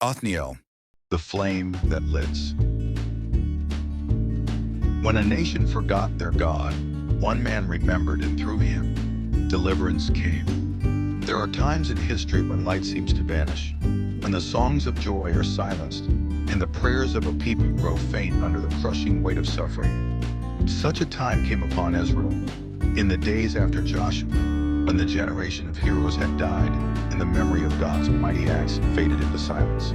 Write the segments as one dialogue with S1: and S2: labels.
S1: Othniel, the flame that lives. When a nation forgot their God, one man remembered, and through him, deliverance came. There are times in history when light seems to vanish, when the songs of joy are silenced, and the prayers of a people grow faint under the crushing weight of suffering. Such a time came upon Israel, in the days after Joshua, when the generation of heroes had died, and the memory of God's mighty acts faded into silence.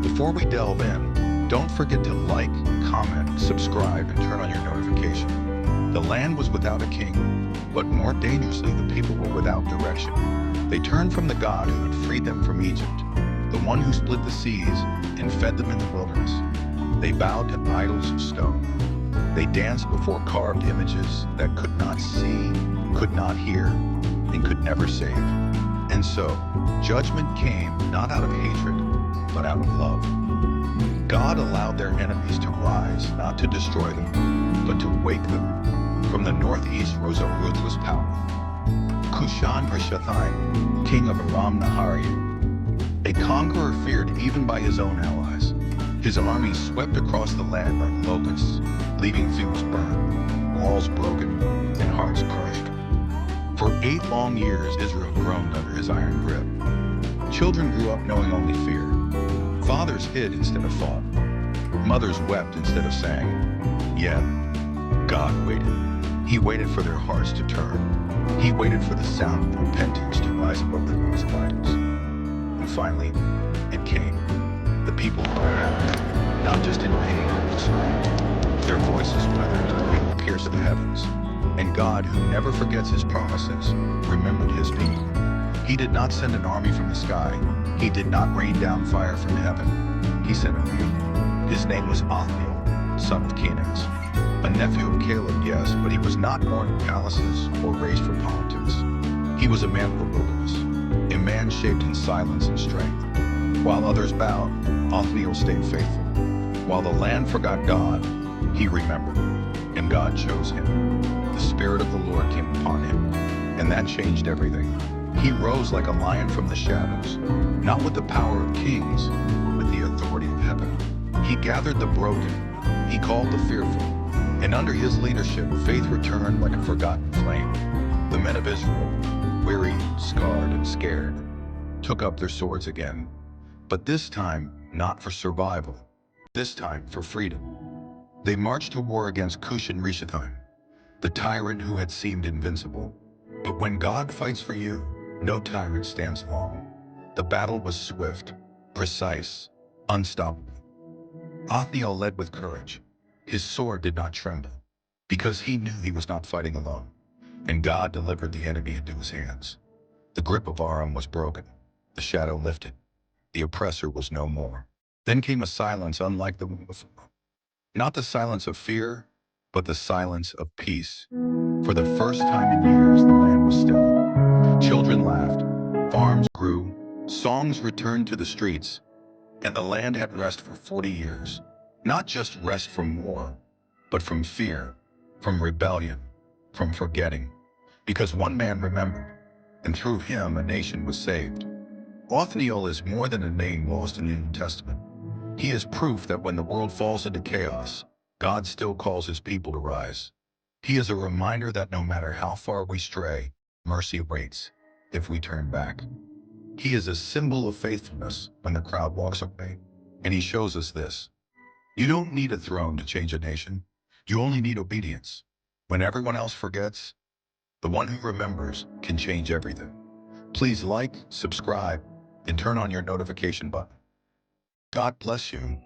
S1: Before we delve in, don't forget to like, comment, subscribe, and turn on your notification. The land was without a king, but more dangerously, the people were without direction. They turned from the God who had freed them from Egypt, the one who split the seas and fed them in the wilderness. They bowed to idols of stone. They danced before carved images that could not see, could not hear, and could never save. And so, judgment came not out of hatred, but out of love. God allowed their enemies to rise, not to destroy them, but to wake them. From the northeast rose a ruthless power, Cushan-Rishathaim, king of Aram Naharaim, a conqueror feared even by his own allies. His army swept across the land like locusts, leaving fields burned, walls broken, and hearts crushed. For 8 long years, Israel groaned under his iron grip. Children grew up knowing only fear. Fathers hid instead of fought. Mothers wept instead of sang. Yet, God waited. He waited for their hearts to turn. He waited for the sound of repentance to rise above the noise of idols. And finally, it came. The people cried, not just in pain, but in sorrow. Their voices weathered, pierced the heavens. And God, who never forgets his promises, remembered his people. He did not send an army from the sky. He did not rain down fire from heaven. He sent a man. His name was Othniel, son of Kenaz. A nephew of Caleb, yes, but he was not born in palaces or raised for politics. He was a man of the wilderness, a man shaped in silence and strength. While others bowed, Othniel stayed faithful. While the land forgot God, he remembered, and God chose him. The Spirit of the Lord came upon him, and that changed everything. He rose like a lion from the shadows, not with the power of kings, but with the authority of heaven. He gathered the broken, he called the fearful, and under his leadership, faith returned like a forgotten flame. The men of Israel, weary, scarred, and scared, took up their swords again, but this time not for survival, this time for freedom. They marched to war against Cushan-Rishathaim, the tyrant who had seemed invincible. But when God fights for you, no tyrant stands long. The battle was swift, precise, unstoppable. Othniel led with courage. His sword did not tremble, because he knew he was not fighting alone. And God delivered the enemy into his hands. The grip of Aram was broken. The shadow lifted. The oppressor was no more. Then came a silence unlike the one before. Not the silence of fear, but the silence of peace. For the first time in years, the land was still. Children laughed, farms grew, songs returned to the streets, and the land had rest for 40 years. Not just rest from war, but from fear, from rebellion, from forgetting. Because one man remembered, and through him a nation was saved. Othniel is more than a name lost in the New Testament. He is proof that when the world falls into chaos, God still calls his people to rise. He is a reminder that no matter how far we stray, mercy waits if we turn back. He is a symbol of faithfulness when the crowd walks away. And he shows us this. You don't need a throne to change a nation. You only need obedience. When everyone else forgets, the one who remembers can change everything. Please like, subscribe, and turn on your notification button. God bless you.